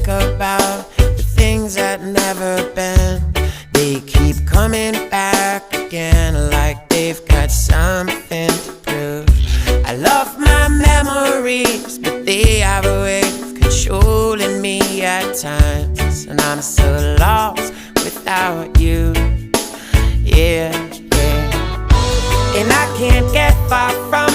think about the things that never been. They keep coming back again, like they've got something to prove. I love my memories, but they have a way of controlling me at times, and I'm so lost without you. Yeah, yeah. And I can't get far from